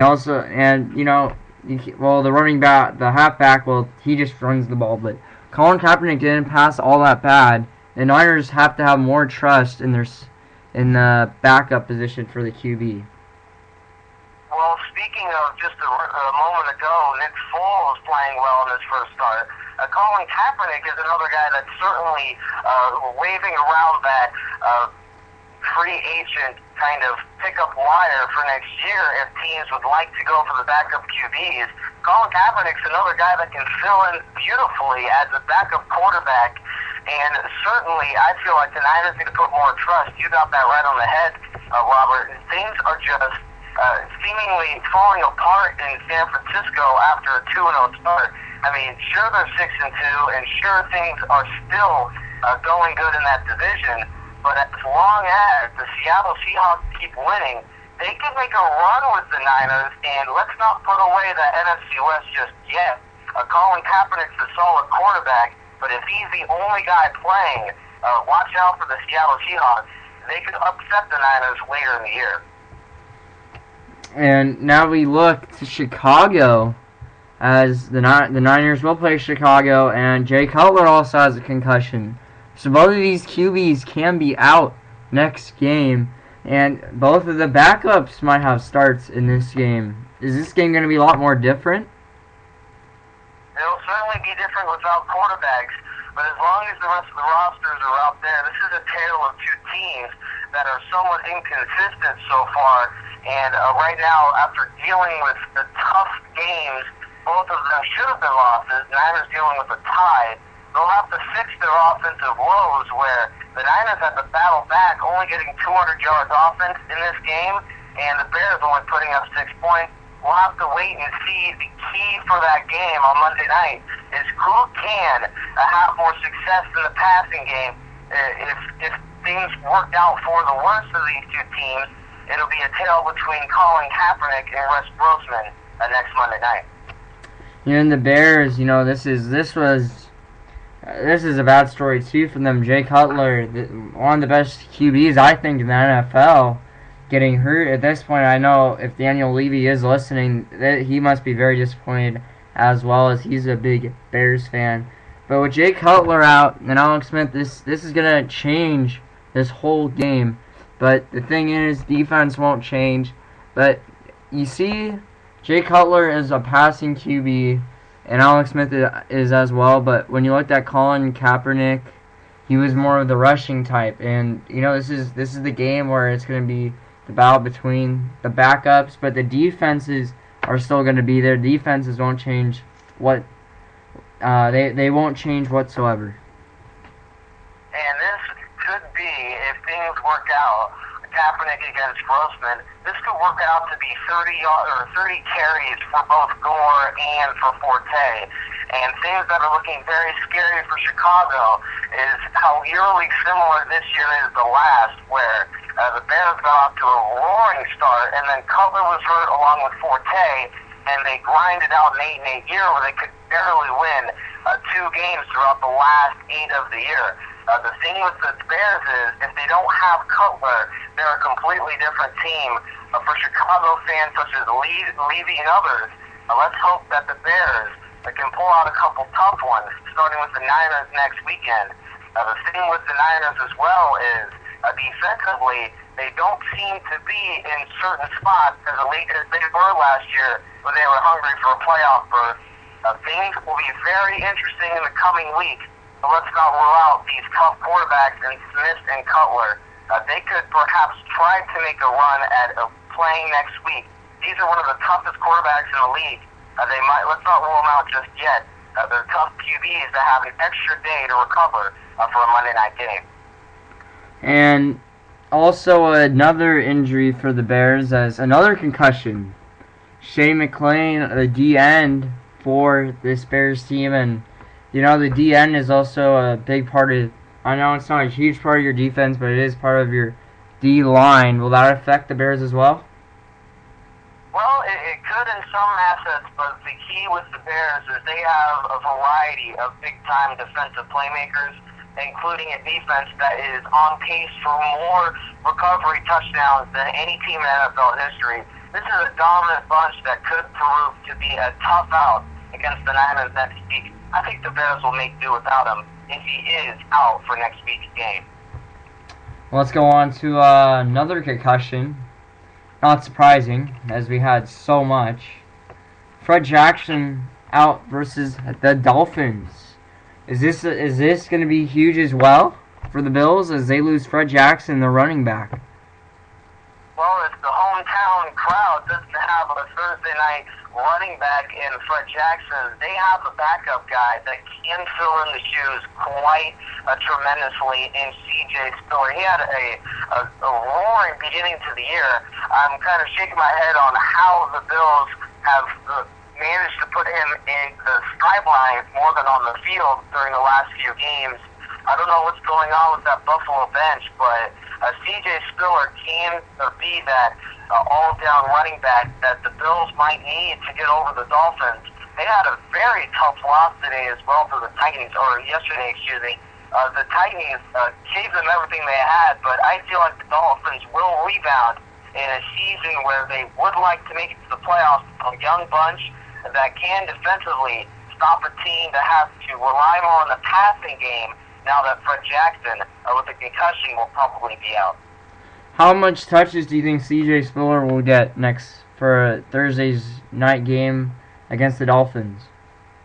Also, and the running back, the halfback, well, he just runs the ball. But Colin Kaepernick didn't pass all that bad. The Niners have to have more trust in in the backup position for the QB. Well, speaking of just a moment ago, Nick Foles playing well in his first start. Colin Kaepernick is another guy that's certainly waving around that free agent kind of pickup wire for next year if teams would like to go for the backup QBs. Colin Kaepernick's another guy that can fill in beautifully as a backup quarterback, and certainly I feel like the Niners need to put more trust. You got that right on the head, Robert. Things are just seemingly falling apart in San Francisco after a 2-0 start. I mean, sure they're 6-2, and sure things are still going good in that division. But as long as the Seattle Seahawks keep winning, they can make a run with the Niners. And let's not put away the NFC West just yet. Colin Kaepernick's a solid quarterback, but if he's the only guy playing, watch out for the Seattle Seahawks. They could upset the Niners later in the year. And now we look to Chicago, as the Niners will play Chicago, and Jay Cutler also has a concussion. So both of these QBs can be out next game, and both of the backups might have starts in this game. Is this game going to be a lot more different? It'll certainly be different without quarterbacks, but as long as the rest of the rosters are out there, this is a tale of two teams that are somewhat inconsistent so far. And right now, after dealing with the tough games, both of them should have been losses. Niners dealing with a tie. They'll have to fix their offensive woes where the Niners had to battle back, only getting 200 yards offense in this game, and the Bears only putting up 6 points. We'll have to wait and see. The key for that game on Monday night is who can have more success in the passing game. If things work out for the worst of these two teams, it'll be a tale between Colin Kaepernick and Russ Grossman next Monday night. And the Bears, this is a bad story too for them. Jay Cutler, one of the best QBs I think in the NFL, getting hurt at this point. I know if Daniel Levy is listening, that he must be very disappointed as well, as he's a big Bears fan. But with Jay Cutler out and Alex Smith, this is gonna change this whole game. But the thing is, defense won't change. But you see, Jay Cutler is a passing QB, and Alex Smith is as well. But when you looked at Colin Kaepernick, he was more of the rushing type. And this is the game where it's going to be the battle between the backups, but the defenses are still going to be there. Defenses won't change they won't change whatsoever. And this could be, if things work out, Kaepernick against Grossman, this could work out to be 30 carries for both Gore and for Forte. And things that are looking very scary for Chicago is how eerily similar this year is the last, where the Bears got off to a roaring start, and then Cutler was hurt along with Forte, and they grinded out an 8-8 year where they could barely win 2 games throughout the last 8 of the year. The thing with the Bears is, if they don't have Cutler, they're a completely different team. For Chicago fans such as Levy and others, let's hope that the Bears can pull out a couple tough ones, starting with the Niners next weekend. The thing with the Niners as well is, defensively, they don't seem to be in certain spots as elite as they were last year, when they were hungry for a playoff berth. Things will be very interesting in the coming week. But let's not rule out these tough quarterbacks in Smith and Cutler. They could perhaps try to make a run at playing next week. These are one of the toughest quarterbacks in the league. Let's not rule them out just yet. They're tough QBs that have an extra day to recover for a Monday night game. And also another injury for the Bears as another concussion. Shane McClain, the D-end for this Bears team, and the D-end is also a big part of, I know it's not a huge part of your defense, but it is part of your D-line. Will that affect the Bears as well? Well, it could in some assets, but the key with the Bears is they have a variety of big-time defensive playmakers, including a defense that is on pace for more recovery touchdowns than any team in NFL history. This is a dominant bunch that could prove to be a tough out against the Niners next week. I think the Bears will make do without him if he is out for next week's game. Let's go on to another concussion. Not surprising, as we had so much. Fred Jackson out versus the Dolphins. Is this going to be huge as well for the Bills as they lose Fred Jackson, the running back? Well, if the hometown crowd doesn't have a Thursday night running back in Fred Jackson, they have a backup guy that can fill in the shoes quite tremendously in C.J. Spiller. He had a roaring beginning to the year. I'm kind of shaking my head on how the Bills have managed to put him in the sidelines more than on the field during the last few games. I don't know what's going on with that Buffalo bench, but C.J. Spiller can be that all-down running back that the Bills might need to get over the Dolphins. They had a very tough loss today as well for the Titans, or yesterday, excuse me. The Titans gave them everything they had, but I feel like the Dolphins will rebound in a season where they would like to make it to the playoffs. A young bunch that can defensively stop a team that has to rely more on the passing game now that Fred Jackson, with the concussion, will probably be out. How much touches do you think C.J. Spiller will get next for Thursday's night game against the Dolphins?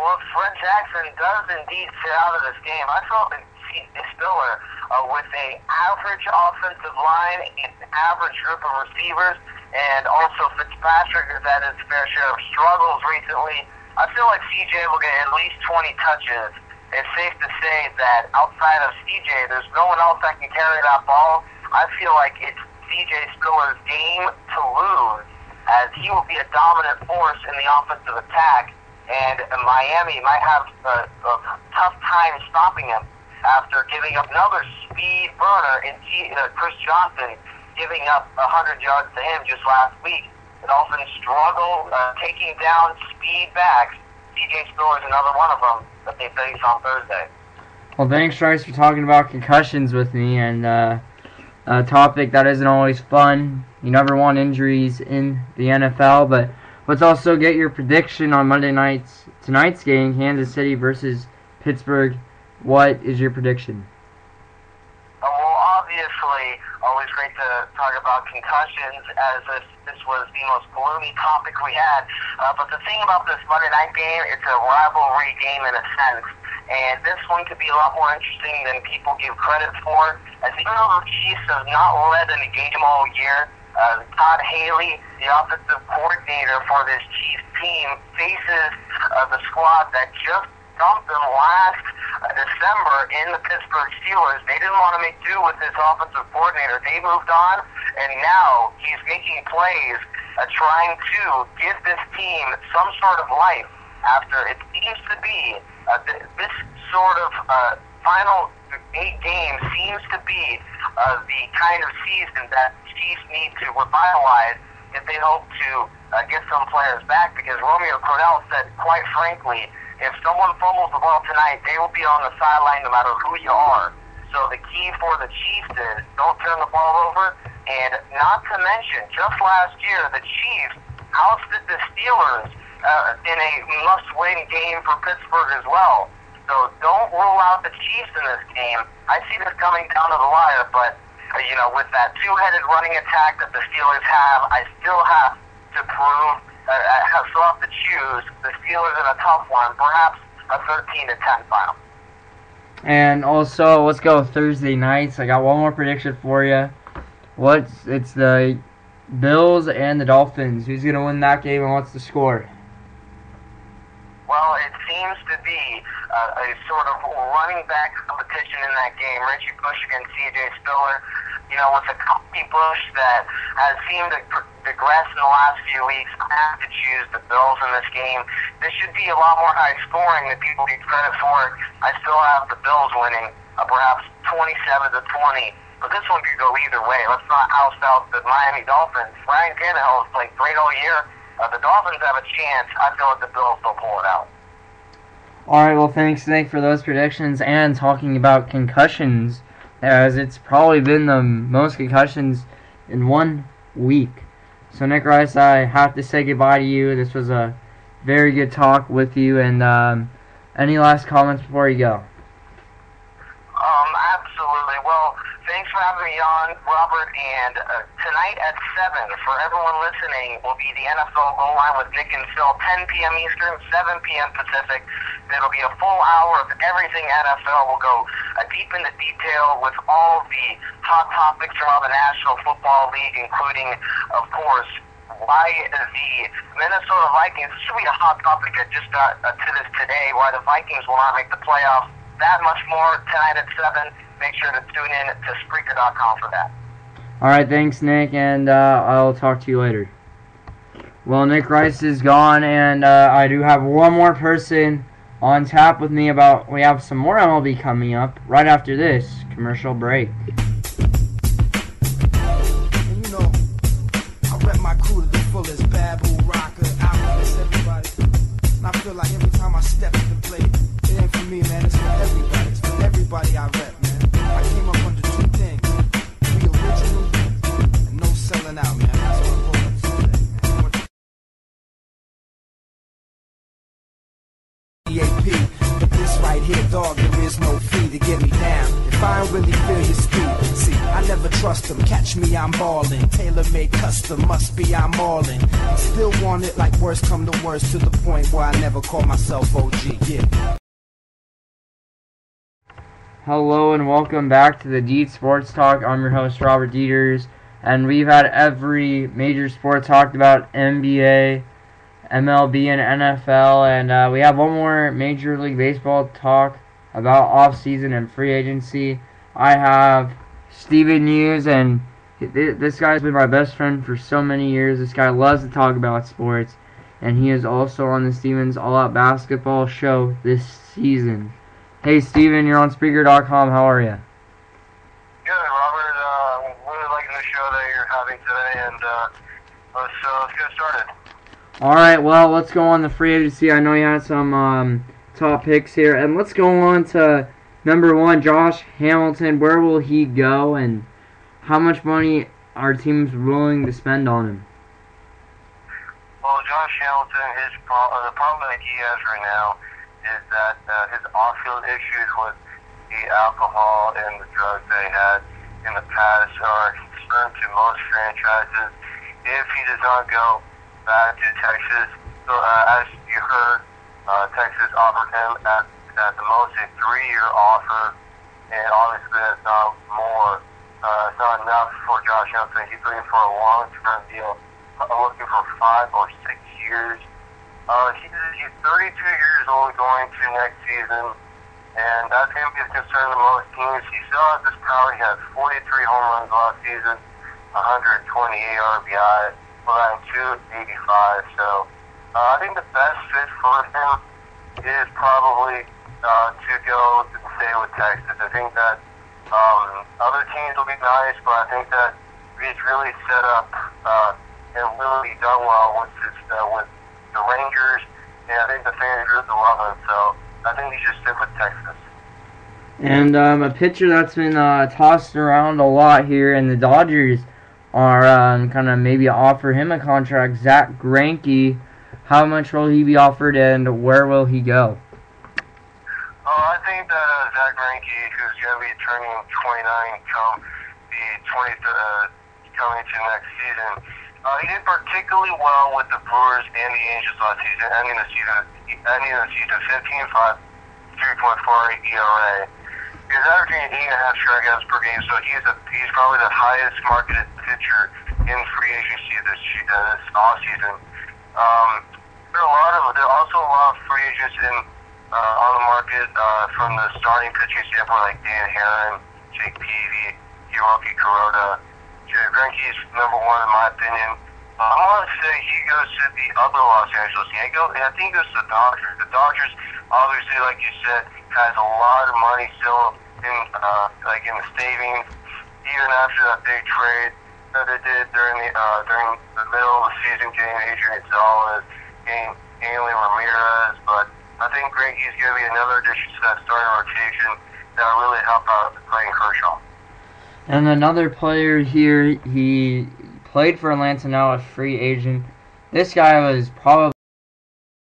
Well, if Fred Jackson does indeed sit out of this game, I feel like Spiller, with an average offensive line and an average group of receivers, and also Fitzpatrick has had his fair share of struggles recently, I feel like C.J. will get at least 20 touches. It's safe to say that outside of C.J., there's no one else that can carry that ball. I feel like it's C.J. Spiller's game to lose, as he will be a dominant force in the offensive attack, and Miami might have a tough time stopping him after giving up another speed burner in Chris Johnson, giving up 100 yards to him just last week. The Dolphins struggle taking down speed backs. C.J. Spiller is another one of them that they face on Thursday. Well, thanks, Trice, for talking about concussions with me, and a topic that isn't always fun. You never want injuries in the NFL, but let's also get your prediction on tonight's game, Kansas City versus Pittsburgh. What is your prediction? Well, obviously, always great to talk about concussions, as if this was the most gloomy topic we had. But the thing about this Monday night game, it's a rivalry game in a sense. And this one could be a lot more interesting than people give credit for. As even though the Chiefs have not led in a game all year, Todd Haley, the offensive coordinator for this Chiefs team, faces the squad that just dumped them last December in the Pittsburgh Steelers. They didn't want to make do with this offensive coordinator. They moved on, and now he's making plays trying to give this team some sort of life after it seems to be this sort of final 8 games seems to be the kind of season that the Chiefs need to revitalize if they hope to get some players back, because Romeo Crennel said, quite frankly, if someone fumbles the ball tonight, they will be on the sideline no matter who you are. So the key for the Chiefs is don't turn the ball over, and not to mention, just last year, the Chiefs ousted the Steelers in a must-win game for Pittsburgh as well. So don't rule out the Chiefs in this game. I see this coming down to the wire, but with that two-headed running attack that the Steelers have, I still have to prove, I still have to choose the Steelers in a tough one, perhaps a 13-10 final. And also, let's go Thursday nights. I got one more prediction for you. It's the Bills and the Dolphins. Who's going to win that game, and what's the score? Well, it seems to be a sort of running back competition in that game. Reggie Bush against C.J. Spiller. With a Cody Bush that has seemed to digress in the last few weeks, I have to choose the Bills in this game. This should be a lot more high scoring than people give credit for. I still have the Bills winning, perhaps 27-20. But this one could go either way. Let's not house out the Miami Dolphins. Ryan Tannehill has played great all year. The Dolphins have a chance. I feel like the Bills will pull it out. All right, well, thanks for those predictions and talking about concussions, as it's probably been the most concussions in 1 week. So, Nick Rice, I have to say goodbye to you. This was a very good talk with you. And any last comments before you go? Absolutely. Well, thanks for having me on, Robert. And tonight at 7, for everyone listening, will be the NFL Goal Line with Nick and Phil, 10 p.m. Eastern, 7 p.m. Pacific. It'll be a full hour of everything NFL. We'll go deep into detail with all the hot topics around the National Football League, including, of course, why the Minnesota Vikings, this will be a hot topic that just got to this today, why the Vikings will not make the playoffs. That much more tonight at 7. Make sure to tune in to Spreaker.com for that. All right, thanks, Nick, and I'll talk to you later. Well, Nick Rice is gone, and I do have one more person on tap with me we have some more MLB coming up right after this commercial break. And you know, I rep my crew to the fullest, Babu, Rocker, Alchemist, everybody. And I feel like every time I step to the plate, it ain't for me, man, it's for everybody. It's for everybody I rep, man. I came up under 2 things. Be original and no selling out, man. That's what I'm hoping to say, man. EAP, but this right here, dog, there is no fee to get me down. If I don't really feel your speed, see, I never trust them. Catch me, I'm ballin'. Tailor-made custom, must be I'm all in. Still want it like worst come to worst, to the point where I never call myself OG, yeah. Hello and welcome back to the Deits Sports Talk. I'm your host, Robert Dieters, and we've had every major sport talked about: NBA, MLB, and NFL, and we have one more Major League Baseball talk about off-season and free agency. I have Steven Hughes, and this guy's been my best friend for so many years. This guy loves to talk about sports, and he is also on the Steven's All Out Basketball show this season. Hey, Steven, you're on Spreaker.com. How are you? Good, Robert. I'm really liking the show that you're having today, and let's get started. All right, well, let's go on the free agency. I know you had some top picks here, and let's go on to number 1, Josh Hamilton. Where will he go, and how much money are teams willing to spend on him? Well, Josh Hamilton, the problem that he has right now is that his off-field issues with the alcohol and the drugs that he had in the past are a concern to most franchises. If he does not go back to Texas, so as you heard, Texas offered him at the most a 3-year offer, and obviously that's not more. It's not enough for Josh Hamilton. He's looking for a long-term deal. I'm looking for 5 or 6 years. He's 32 years old going to next season, and that's going to be a concern to most teams. He still has this power. He had 43 home runs last season, 128 RBI, well, 285. So I think the best fit for him is probably to go to stay with Texas. I think that other teams will be nice, but I think that he's really set up and really done well with the Rangers, and I think the fans really love him, so I think he should stick with Texas. And a pitcher that's been tossed around a lot here, and the Dodgers are kind of maybe offer him a contract, Zach Greinke. How much will he be offered, and where will he go? I think that Zach Greinke, who's going to be turning 29 coming into next season, he did particularly well with the Brewers and the Angels last season, ending the season 15.5, 3.48 ERA. He's averaging 8.5 strikeouts per game, so he's probably the highest marketed pitcher in free agency this offseason. There are also a lot of free agents on the market from the starting pitching standpoint, like Dan Herron, Jake Peavy, Hiroki Kuroda. Greinke is number 1 in my opinion. I want to say he goes to the other Los Angeles Yankees. I think he goes to the Dodgers. The Dodgers, obviously, like you said, has a lot of money still in the savings, even after that big trade that they did during the middle of the season, getting Adrian Gonzalez, getting Hanley Ramirez. But I think Greinke is going to be another addition to that starting rotation that will really help out Clayton Kershaw. And another player here, he played for Atlanta, now a free agent. This guy was probably